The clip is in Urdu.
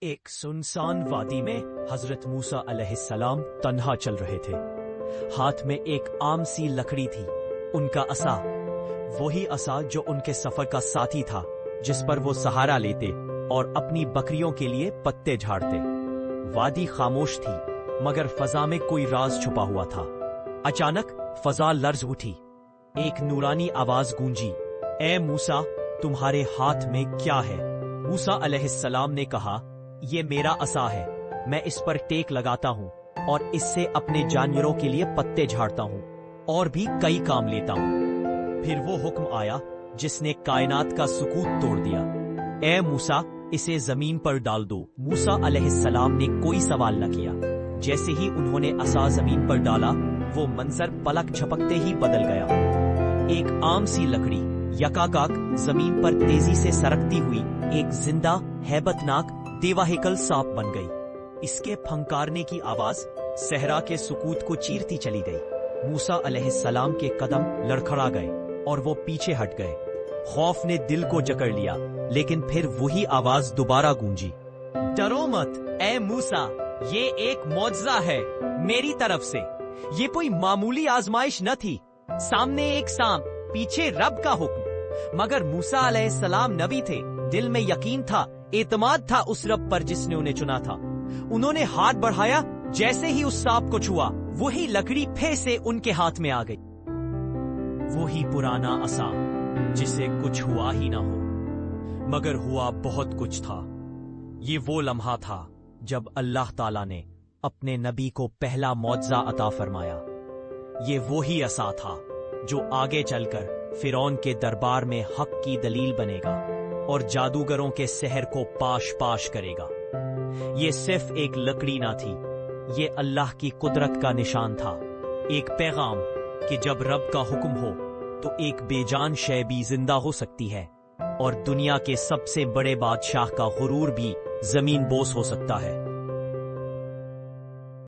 ایک سنسان وادی میں حضرت موسیٰ علیہ السلام تنہا چل رہے تھے۔ ہاتھ میں ایک عام سی لکڑی تھی، ان کا عصا، وہی عصا جو ان کے سفر کا ساتھی تھا، جس پر وہ سہارا لیتے اور اپنی بکریوں کے لیے پتے جھاڑتے۔ وادی خاموش تھی، مگر فضا میں کوئی راز چھپا ہوا تھا۔ اچانک فضا لرز اٹھی، ایک نورانی آواز گونجی، اے موسیٰ، تمہارے ہاتھ میں کیا ہے؟ موسیٰ علیہ السلام نے کہا، یہ میرا عصا ہے، میں اس پر ٹیک لگاتا ہوں اور اس سے اپنے جانوروں کے لیے پتے جھاڑتا ہوں اور بھی کئی کام لیتا ہوں۔ پھر وہ حکم آیا جس نے کائنات کا سکوت توڑ دیا، اے موسیٰ، اسے زمین پر ڈال دو۔ موسیٰ علیہ السلام نے کوئی سوال نہ کیا۔ جیسے ہی انہوں نے عصا زمین پر ڈالا، وہ منظر پلک جھپکتے ہی بدل گیا۔ ایک عام سی لکڑی یکایک زمین پر تیزی سے سرکتی ہوئی ایک زندہ ہیبت ناک دیوا ہیکل سانپ بن گئی۔ اس کے پھنکارنے کی آواز صحرا کے سکوت کو چیرتی چلی گئی۔ موسیٰ علیہ السلام کے قدم لڑکھڑا گئے اور وہ پیچھے ہٹ گئے۔ خوف نے دل کو جکڑ لیا، لیکن پھر وہی آواز دوبارہ گونجی، ڈرو مت اے موسیٰ، یہ ایک معجزہ ہے میری طرف سے۔ یہ کوئی معمولی آزمائش نہ تھی، سامنے ایک سانپ، پیچھے رب کا حکم۔ مگر موسیٰ علیہ السلام نبی تھے، دل میں یقین تھا، اعتماد تھا اس رب پر جس نے انہیں چنا تھا۔ انہوں نے ہاتھ بڑھایا، جیسے ہی اس سانپ کو چھوا، وہی لکڑی پھر سے ان کے ہاتھ میں آ گئی۔ وہی پرانا عصا جسے کچھ ہوا ہی نہ ہو، مگر ہوا بہت کچھ تھا۔ یہ وہ لمحہ تھا جب اللہ تعالیٰ نے اپنے نبی کو پہلا معجزہ عطا فرمایا۔ یہ وہی عصا تھا جو آگے چل کر فرعون کے دربار میں حق کی دلیل بنے گا اور جادوگروں کے سحر کو پاش پاش کرے گا۔ یہ صرف ایک لکڑی نہ تھی، یہ اللہ کی قدرت کا نشان تھا، ایک پیغام کہ جب رب کا حکم ہو تو ایک بے جان شے بھی زندہ ہو سکتی ہے، اور دنیا کے سب سے بڑے بادشاہ کا غرور بھی زمین بوس ہو سکتا ہے۔